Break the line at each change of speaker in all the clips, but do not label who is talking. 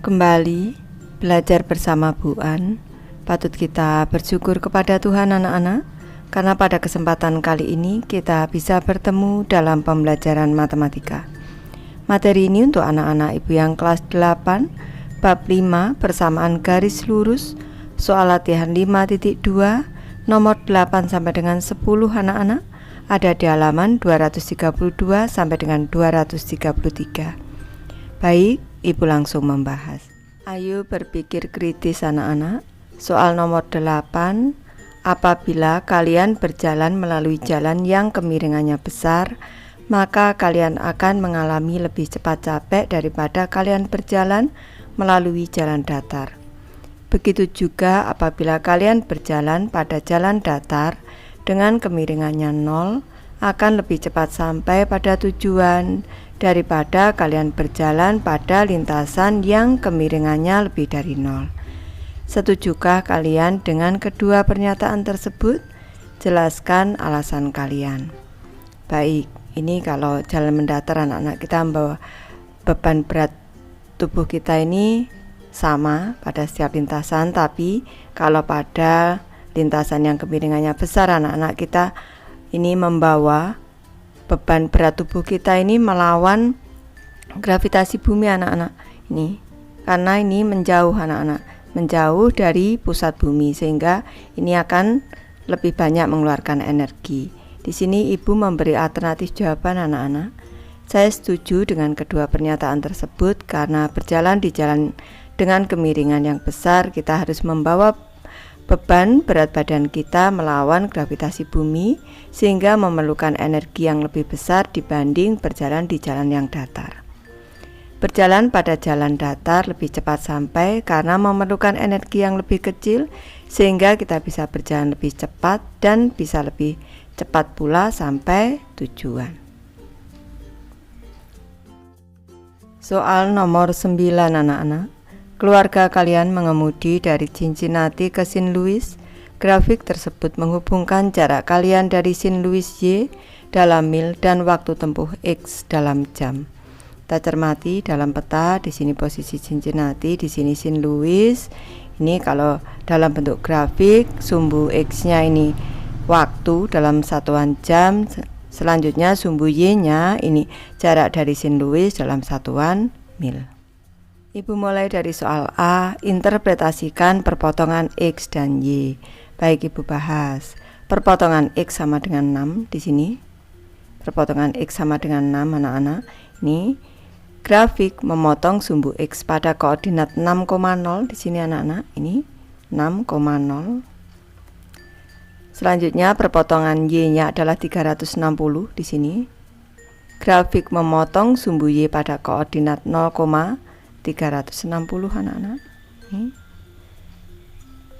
Kembali belajar bersama Bu An. Patut kita bersyukur kepada Tuhan anak-anak, karena pada kesempatan kali ini kita bisa bertemu dalam pembelajaran matematika. Materi ini untuk anak-anak ibu yang kelas 8, bab 5 persamaan garis lurus, soal latihan 5.2, nomor 8 sampai dengan 10 anak-anak, ada di halaman 232 sampai dengan 233. Baik, ibu langsung membahas. Ayo berpikir kritis anak-anak. Soal nomor 8, apabila kalian berjalan melalui jalan yang kemiringannya besar, maka kalian akan mengalami lebih cepat capek daripada kalian berjalan melalui jalan datar. Begitu juga apabila kalian berjalan pada jalan datar dengan kemiringannya 0, akan lebih cepat sampai pada tujuan daripada kalian berjalan pada lintasan yang kemiringannya lebih dari 0. Setujukah kalian dengan kedua pernyataan tersebut? Jelaskan alasan kalian. Baik, ini kalau jalan mendatar anak-anak kita membawa beban berat tubuh kita ini sama pada setiap lintasan, tapi kalau pada lintasan yang kemiringannya besar anak-anak kita ini membawa beban berat tubuh kita ini melawan gravitasi bumi anak-anak ini, karena ini menjauh anak-anak, menjauh dari pusat bumi, sehingga ini akan lebih banyak mengeluarkan energi. Di sini ibu memberi alternatif jawaban anak-anak. Saya setuju dengan kedua pernyataan tersebut, karena berjalan di jalan dengan kemiringan yang besar, kita harus membawa beban berat badan kita melawan gravitasi bumi, sehingga memerlukan energi yang lebih besar dibanding berjalan di jalan yang datar. Berjalan pada jalan datar lebih cepat sampai karena memerlukan energi yang lebih kecil, sehingga kita bisa berjalan lebih cepat dan bisa lebih cepat pula sampai tujuan. Soal nomor 9 anak-anak. Keluarga kalian mengemudi dari Cincinnati ke St. Louis. Grafik tersebut menghubungkan jarak kalian dari St. Louis Y dalam mil dan waktu tempuh X dalam jam. Kita cermati dalam peta, di sini posisi Cincinnati, di sini St. Louis. Ini kalau dalam bentuk grafik, sumbu X-nya ini waktu dalam satuan jam. Selanjutnya sumbu Y-nya ini jarak dari St. Louis dalam satuan mil. Ibu mulai dari soal A, interpretasikan perpotongan X dan Y. Baik, ibu bahas. Perpotongan X sama dengan 6 di sini. Perpotongan X sama dengan 6 anak-anak. Ini grafik memotong sumbu X pada koordinat 6,0 di sini anak-anak. Ini 6,0. Selanjutnya perpotongan Y-nya adalah 360 di sini. Grafik memotong sumbu Y pada koordinat 0,360 anak-anak.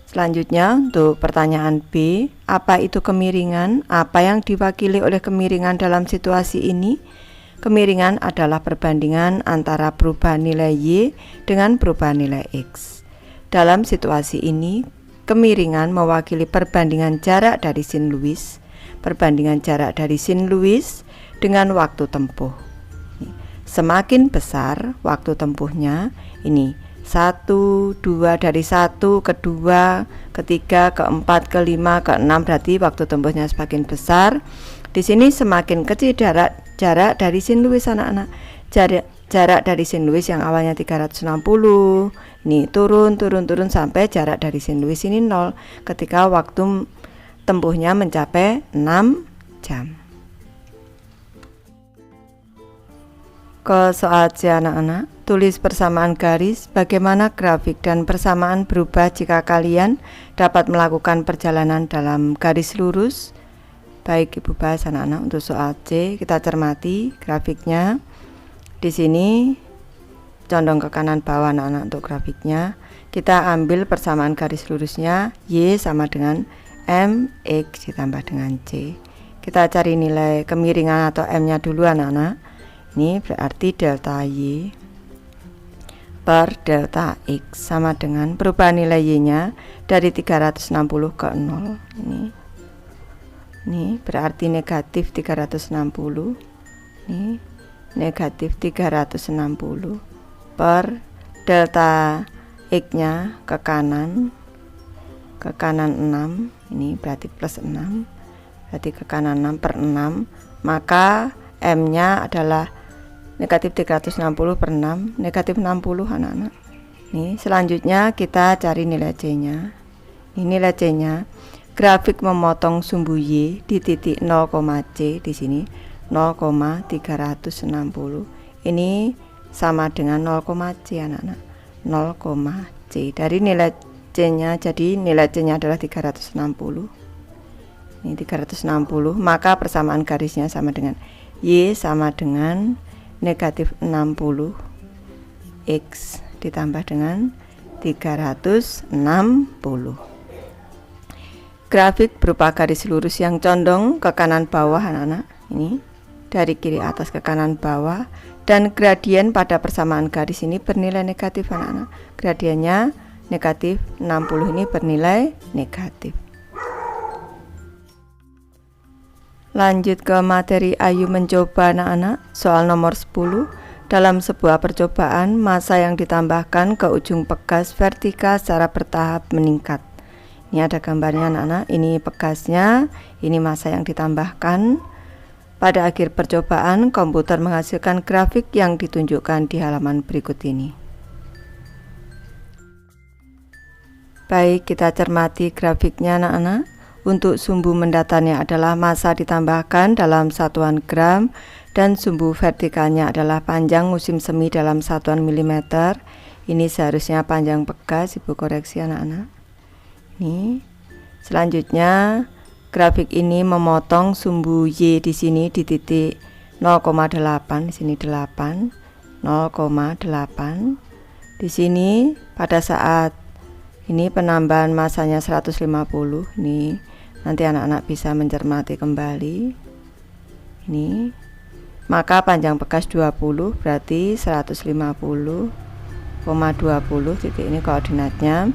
Selanjutnya untuk pertanyaan B, apa itu kemiringan? Apa yang diwakili oleh kemiringan dalam situasi ini? Kemiringan adalah perbandingan antara perubahan nilai Y dengan perubahan nilai X. Dalam situasi ini, kemiringan mewakili perbandingan jarak dari St. Louis, perbandingan jarak dari St. Louis dengan waktu tempuh. Semakin besar waktu tempuhnya, ini 1, 2, dari 1 ke 2, ke 3, ke 4, ke 5, ke 6, berarti waktu tempuhnya semakin besar. Di sini semakin kecil jarak dari St. Louis anak-anak. Jarak dari St. Louis yang awalnya 360, ini turun sampai jarak dari St. Louis ini 0 ketika waktu tempuhnya mencapai 6 jam. Ke soal C anak-anak, tulis persamaan garis. Bagaimana grafik dan persamaan berubah jika kalian dapat melakukan perjalanan dalam garis lurus? Baik, ibu bahas anak-anak. Untuk soal C, kita cermati grafiknya. Di sini condong ke kanan bawah anak-anak untuk grafiknya. Kita ambil persamaan garis lurusnya, Y sama dengan MX ditambah dengan C. Kita cari nilai kemiringan atau M-nya dulu anak-anak. Ini berarti delta Y per delta X sama dengan perubahan nilai Y-nya dari 360 ke 0. Ini berarti negatif 360. Ini negatif 360 per delta X-nya ke kanan 6, ini berarti plus 6, berarti ke kanan 6 per 6, maka M-nya adalah negatif 360 per 6, negatif 60 anak-anak. Nih, selanjutnya kita cari nilai C-nya. Ini nilai C-nya, grafik memotong sumbu Y di titik 0, C di sini 0,360. Ini sama dengan 0, C anak-anak. 0, C. Dari nilai C-nya, jadi nilai C-nya adalah 360. Ini 360, maka persamaan garisnya sama dengan Y sama dengan negatif 60 X ditambah dengan 360. Grafik berupa garis lurus yang condong ke kanan bawah anak-anak. Ini dari kiri atas ke kanan bawah, dan gradien pada persamaan garis ini bernilai negatif anak-anak. Gradiennya negatif 60 ini bernilai negatif. Lanjut ke materi Ayu mencoba anak-anak. Soal nomor 10. Dalam sebuah percobaan, massa yang ditambahkan ke ujung pegas vertikal secara bertahap meningkat. Ini ada gambarnya anak-anak. Ini pegasnya, ini massa yang ditambahkan. Pada akhir percobaan, komputer menghasilkan grafik yang ditunjukkan di halaman berikut ini. Baik, kita cermati grafiknya anak-anak. Untuk sumbu mendatarnya adalah massa ditambahkan dalam satuan gram, dan sumbu vertikalnya adalah panjang musim semi dalam satuan milimeter. Ini seharusnya panjang pegas, Ibu koreksi anak-anak. Ini selanjutnya grafik ini memotong sumbu Y di sini di titik 0,8, di sini 8, 0,8. Di sini pada saat ini penambahan massanya 150. Ini nanti anak-anak bisa mencermati kembali. Ini maka panjang pegas 20, berarti 150,20 titik ini koordinatnya.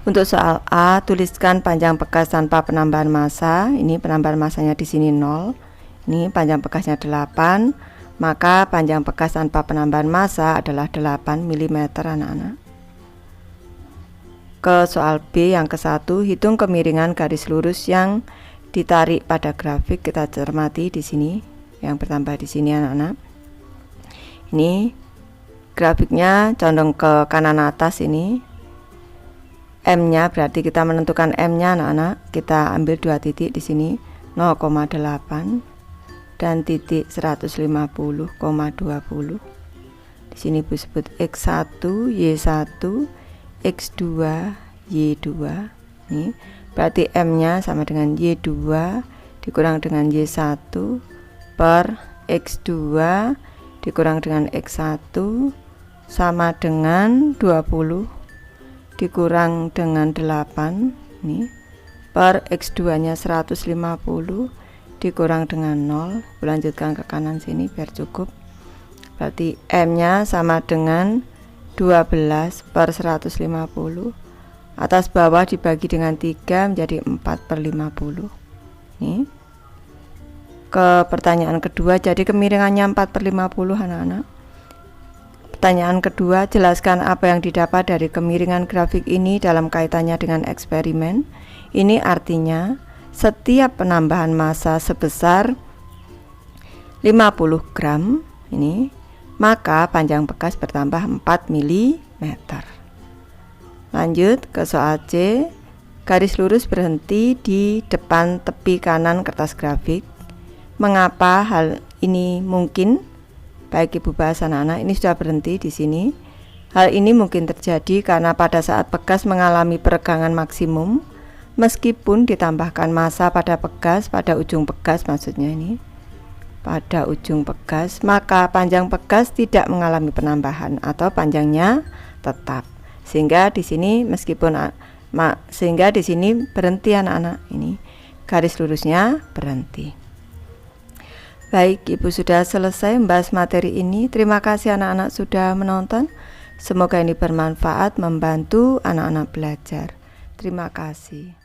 Untuk soal A, tuliskan panjang pegas tanpa penambahan massa. Ini penambahan massanya di sini 0. Ini panjang pegasnya 8, maka panjang pegas tanpa penambahan massa adalah 8 mm anak-anak. Ke soal B yang ke-1, hitung kemiringan garis lurus yang ditarik pada grafik. Kita cermati di sini, yang bertambah di sini anak-anak. Ini grafiknya condong ke kanan atas ini. M-nya berarti kita menentukan M-nya anak-anak. Kita ambil dua titik di sini 0,8 dan titik 150,20. Di sini Bu sebut X1, Y1, X2, Y2. Ini berarti M-nya sama dengan Y2 dikurang dengan Y1 per X2 dikurang dengan X1 sama dengan 20 dikurang dengan 8 nih per X2 nya 150 dikurang dengan 0. Lanjutkan ke kanan sini biar cukup. Berarti M nya sama dengan 12 per 150. Atas bawah dibagi dengan 3 menjadi 4/50. Nih. Ke pertanyaan kedua, jadi kemiringannya 4/50 anak-anak. Pertanyaan kedua, jelaskan apa yang didapat dari kemiringan grafik ini dalam kaitannya dengan eksperimen. Ini artinya setiap penambahan massa sebesar 50 gram ini, maka panjang pegas bertambah 4 mm. Lanjut ke soal C. Garis lurus berhenti di depan tepi kanan kertas grafik. Mengapa hal ini mungkin? Baik Ibu bahas anak-anak, ini sudah berhenti di sini. Hal ini mungkin terjadi karena pada saat pegas mengalami peregangan maksimum, meskipun ditambahkan massa pada pegas, pada ujung pegas maksudnya ini, pada ujung pegas, maka panjang pegas tidak mengalami penambahan atau panjangnya tetap. Sehingga di sini sehingga di sini berhenti anak-anak, ini garis lurusnya berhenti. Baik, Ibu sudah selesai membahas materi ini. Terima kasih anak-anak sudah menonton. Semoga ini bermanfaat, membantu anak-anak belajar. Terima kasih.